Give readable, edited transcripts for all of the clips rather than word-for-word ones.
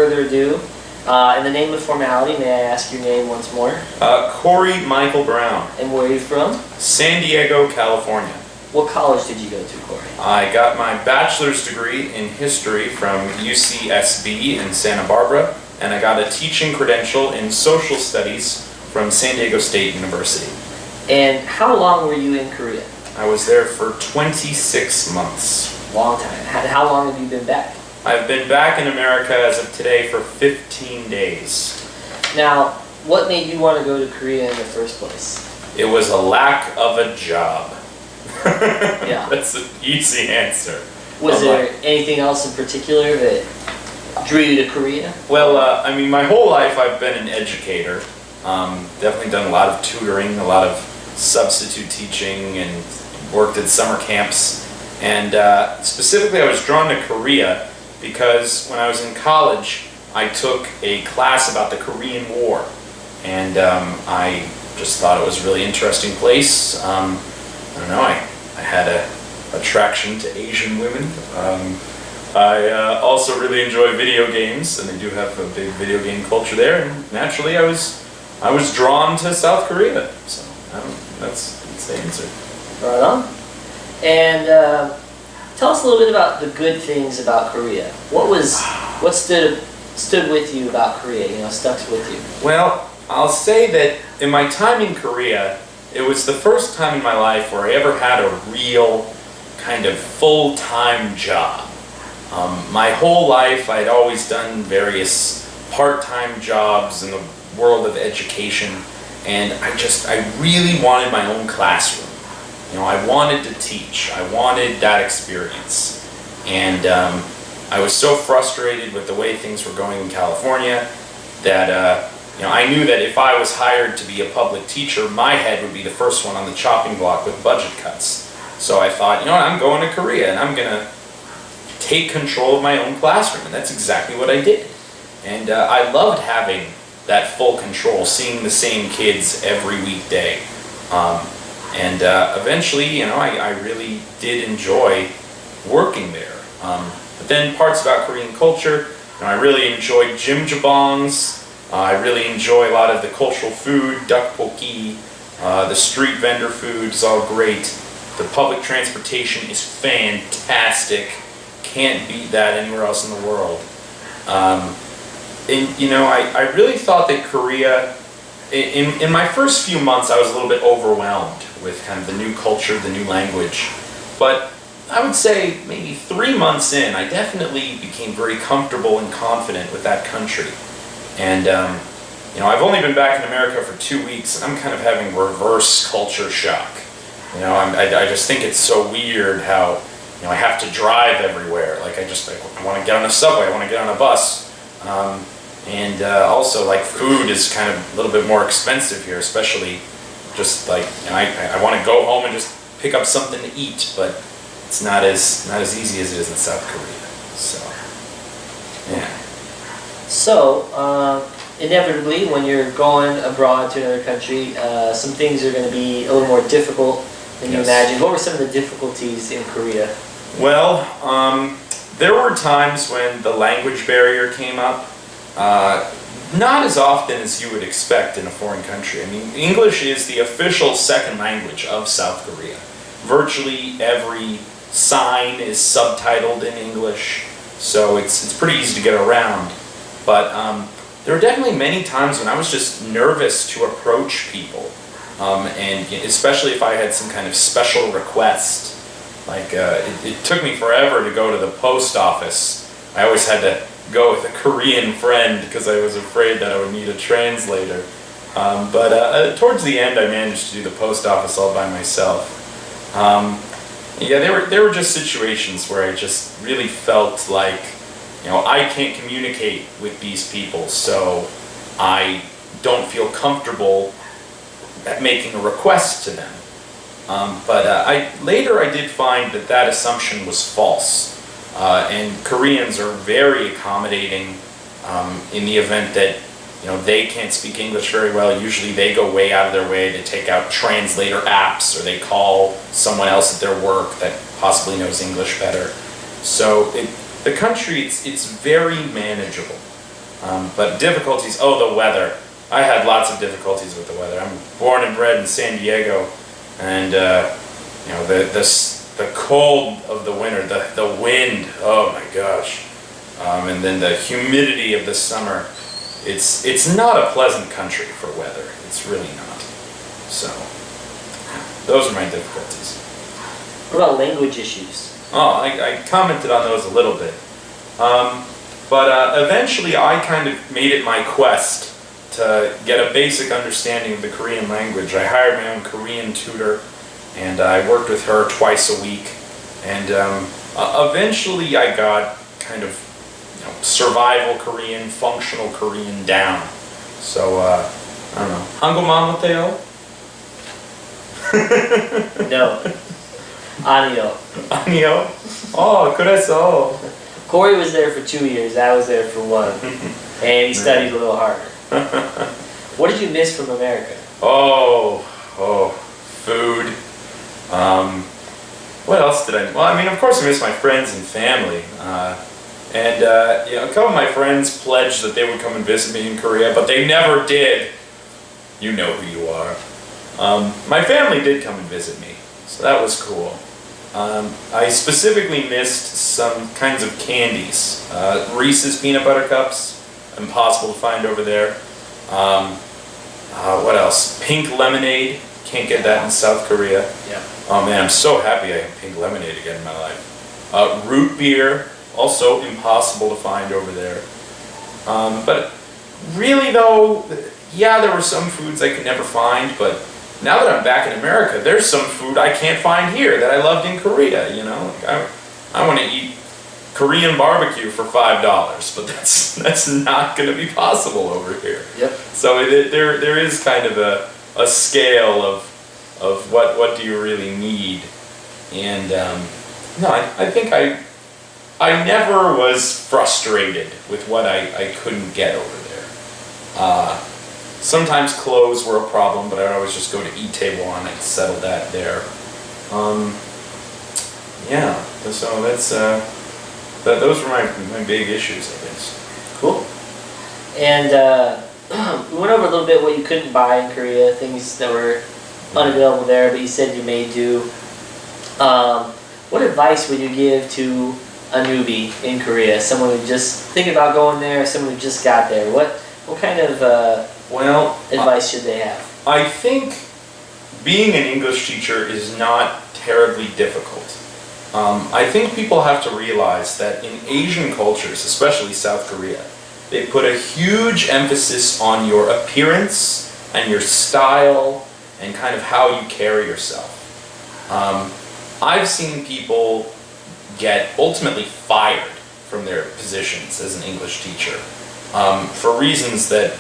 further ado, in the name of formality, may I ask your name once more? Corey Michael Brown. And where are you from? San Diego, California. What college did you go to, Corey? I got my bachelor's degree in history from UCSB in Santa Barbara, and I got a teaching credential in social studies from San Diego State University. And how long were you in Korea? I was there for 26 months. Long time. How long have you been back? I've been back in America as of today for 15 days. Now, what made you want to go to Korea in the first place? It was a lack of a job. Yeah. That's an easy answer. Was there anything else in particular that drew you to Korea? Well, I mean, my whole life I've been an educator. Definitely done a lot of tutoring, a lot of substitute teaching, and worked at summer camps. And specifically, I was drawn to Korea because when I was in college, I took a class about the Korean War. And I just thought it was a really interesting place. I don't know, I had a attraction to Asian women. I also really enjoy video games, and they do have a big video game culture there. And naturally, I was drawn to South Korea. So that's the answer. Right on. And tell us a little bit about the good things about Korea. What stood with you about Korea? Stuck with you. Well, I'll say that in my time in Korea, it was the first time in my life where I ever had a real kind of full-time job. My whole life, I'd always done various part-time jobs in the world of education, and I really wanted my own classroom. I wanted to teach. I wanted that experience. And I was so frustrated with the way things were going in California that I knew that if I was hired to be a public teacher, my head would be the first one on the chopping block with budget cuts. So I thought, I'm going to Korea and I'm going to take control of my own classroom. And that's exactly what I did. And I loved having that full control, seeing the same kids every weekday. And eventually, I really did enjoy working there. But then parts about Korean culture, I really enjoyed jjimjilbangs. I really enjoy a lot of the cultural food, tteokbokki, the street vendor food is all great. The public transportation is fantastic. Can't beat that anywhere else in the world. I really thought that Korea, in my first few months, I was a little bit overwhelmed with kind of the new culture, the new language. But I would say maybe 3 months in, I definitely became very comfortable and confident with that country. And, I've only been back in America for 2 weeks, and I'm kind of having reverse culture shock. I just think it's so weird how, I have to drive everywhere. Like, I want to get on a subway, I want to get on a bus. Also, food is kind of a little bit more expensive here, especially just I want to go home and just pick up something to eat, but it's not as easy as it is in South Korea. So, yeah. So, inevitably, when you're going abroad to another country, some things are going to be a little more difficult than you imagined. What were some of the difficulties in Korea? Well, there were times when the language barrier came up. Not as often as you would expect in a foreign country. I mean, English is the official second language of South Korea. Virtually every sign is subtitled in English, so it's pretty easy to get around. But there were definitely many times when I was just nervous to approach people, and especially if I had some kind of special request. It took me forever to go to the post office. I always had to go with a Korean friend because I was afraid that I would need a translator. But towards the end, I managed to do the post office all by myself. There were just situations where I just really felt like, I can't communicate with these people, so I don't feel comfortable at making a request to them. Later I did find that assumption was false. And Koreans are very accommodating in the event that they can't speak English very well. Usually they go way out of their way to take out translator apps, or they call someone else at their work that possibly knows English better. So the country, it's very manageable. But difficulties, the weather. I had lots of difficulties with the weather. I'm born and bred in San Diego, and the cold of the winter, the wind, oh my gosh, and then the humidity of the summer. It's not a pleasant country for weather. It's really not. So those are my difficulties. What about language issues? I commented on those a little bit. But eventually I kind of made it my quest to get a basic understanding of the Korean language. I hired my own Korean tutor, and I worked with her twice a week. And eventually I got kind of survival Korean, functional Korean down. So, I don't know. 한국말 못해요? No. 아니요. 아니요? 그래서. Corey was there for 2 years, I was there for 1. And he studied a little harder. What did you miss from America? Food. What else did I? Well, I mean, of course I miss my friends and family. A couple of my friends pledged that they would come and visit me in Korea, but they never did. You know who you are. My family did come and visit me, so that was cool. I specifically missed some kinds of candies. Reese's peanut butter cups, impossible to find over there. What else? Pink lemonade, can't get that in South Korea. Yeah. Oh man, I'm so happy I have pink lemonade again in my life. Root beer, also impossible to find over there. But really though, yeah, there were some foods I could never find, but now that I'm back in America, there's some food I can't find here that I loved in Korea, I want to eat Korean barbecue for $5, but that's not going to be possible over here. Yep. So there is kind of a scale of what do you really need, and no, I think I never was frustrated with what I couldn't get over there. Sometimes clothes were a problem, but I'd always just go to E-Table and settle that there. Yeah, so those were my big issues, I guess. Cool. And we went over a little bit what you couldn't buy in Korea, things that were unavailable there, but you said you may do. What advice would you give to a newbie in Korea, someone who just thinking about going there, someone who just got there? What kind of advice should they have? I think being an English teacher is not terribly difficult. I think people have to realize that in Asian cultures, especially South Korea, they put a huge emphasis on your appearance and your style and kind of how you carry yourself. I've seen people get ultimately fired from their positions as an English teacher for reasons that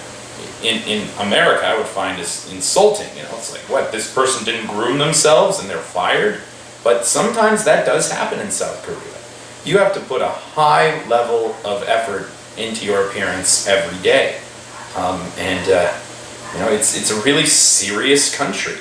in America I would find is insulting. It's like, what, this person didn't groom themselves and they're fired? But sometimes that does happen in South Korea. You have to put a high level of effort into your appearance every day. It's a really serious country.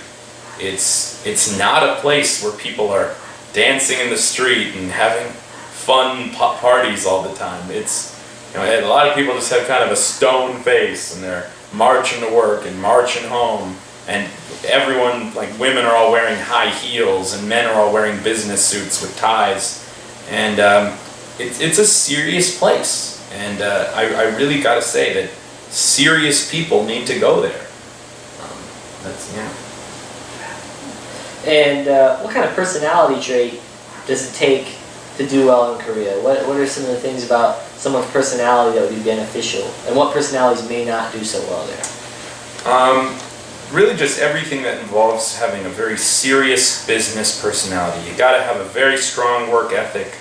It's not a place where people are dancing in the street and having fun parties all the time. A lot of people just have kind of a stone face, and they're marching to work and marching home, and everyone, like women are all wearing high heels and men are all wearing business suits with ties, and it's a serious place, and I really got to say that serious people need to go there. And what kind of personality trait does it take to do well in Korea? What are some of the things about someone's personality that would be beneficial, and what personalities may not do so well there? Really just everything that involves having a very serious business personality. You got to have a very strong work ethic.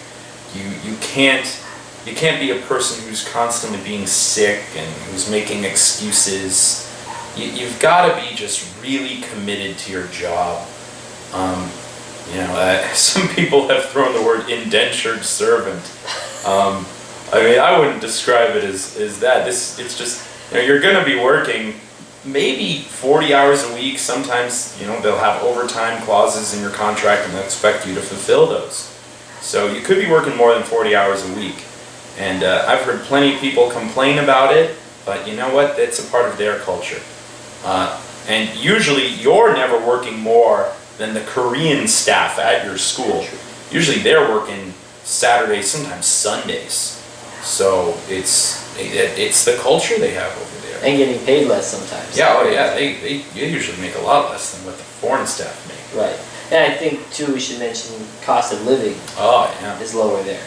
You can't be a person who's constantly being sick and who's making excuses. You've got to be just really committed to your job. Some people have thrown the word indentured servant. I wouldn't describe it as that. It's just, you're going to be working maybe 40 hours a week. Sometimes, they'll have overtime clauses in your contract and they'll expect you to fulfill those. So you could be working more than 40 hours a week. And I've heard plenty of people complain about it, but you know what? It's a part of their culture. And usually you're never working more than the Korean staff at your school. Usually they're working Saturdays, sometimes Sundays. So it's the culture they have over there. And getting paid less sometimes. Yeah, oh yeah, they usually make a lot less than what the foreign staff make. Right. And I think too we should mention cost of living Oh yeah, is lower there.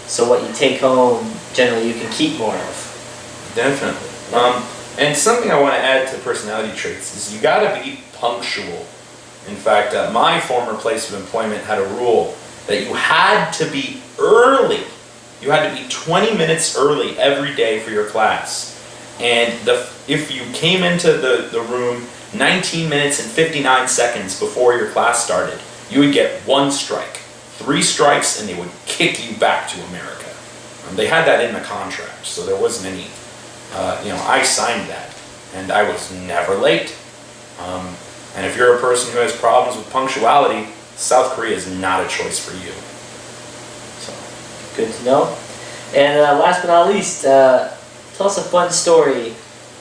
So what you take home, generally you can keep more of. definitely. And something I want to add to personality traits is you gotta be punctual. In fact, my former place of employment had a rule that you had to be early. You had to be 20 minutes early every day for your class. And if you came into the room 19 minutes and 59 seconds before your class started, you would get 1 strike. 3 strikes and they would kick you back to America. They had that in the contract, so there wasn't any, I signed that. And I was never late. And if you're a person who has problems with punctuality, South Korea is not a choice for you. Good to know. And last but not least, tell us a fun story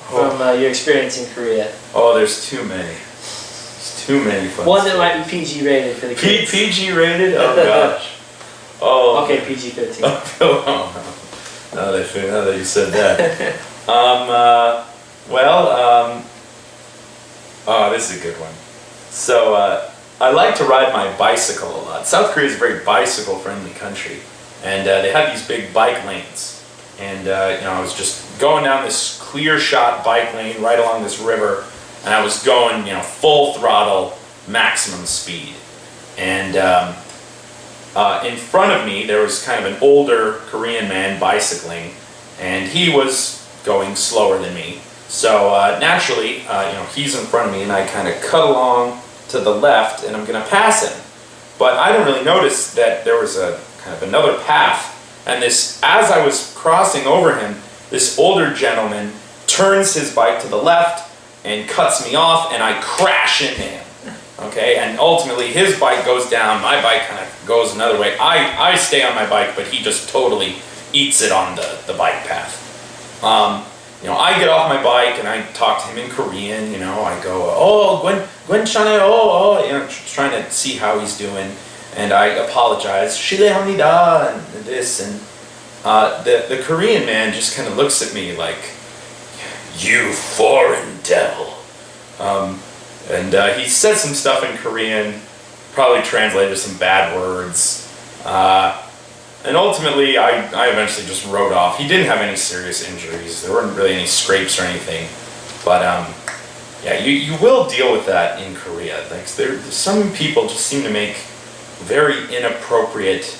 from your experience in Korea. Oh, there's too many. There's too many fun One that stories. might be PG rated for the kids. PG rated? Oh gosh. Oh. Okay, PG-13. Oh, no. Now that you said that. Oh, this is a good one. So, I like to ride my bicycle a lot. South Korea is a very bicycle-friendly country. And they had these big bike lanes. And, I was just going down this clear shot bike lane right along this river. And I was going, full throttle, maximum speed. And in front of me, there was kind of an older Korean man bicycling. And he was going slower than me. So naturally, he's in front of me and I kind of cut along to the left and I'm going to pass him. But I didn't really notice that there was a kind of another path. And as I was crossing over him, this older gentleman turns his bike to the left and cuts me off and I crash into him. Okay, and ultimately his bike goes down, my bike kind of goes another way. I stay on my bike, but he just totally eats it on the bike path. I get off my bike and I talk to him in Korean, I go, oh, Gwen Chaneo, trying to see how he's doing. And I apologize, 실례합니다, and this, and the Korean man just kind of looks at me like, you foreign devil. And he said some stuff in Korean, probably translated some bad words. And ultimately, I eventually just rode off. He didn't have any serious injuries. There weren't really any scrapes or anything. But you will deal with that in Korea. Like some people just seem to make very inappropriate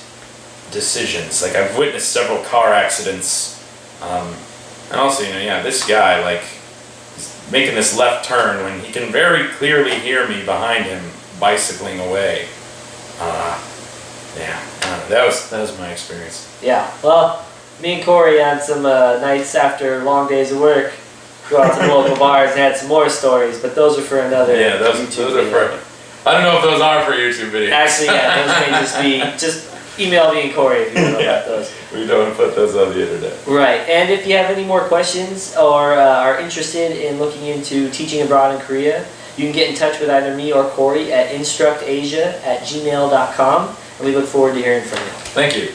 decisions. Like I've witnessed several car accidents. And also, this guy, he's making this left turn when he can very clearly hear me behind him bicycling away. That was my experience. Yeah, well, me and Corey on some nights after long days of work, go out to the local bars and had some more stories, but those are for another those YouTube are video. for. I don't know if those are for YouTube videos. Actually, those may just email me and Corey if you know about those. We don't want to put those on the internet. Right, and if you have any more questions or are interested in looking into teaching abroad in Korea, you can get in touch with either me or Corey at instructasia@gmail.com. And we look forward to hearing from you. Thank you.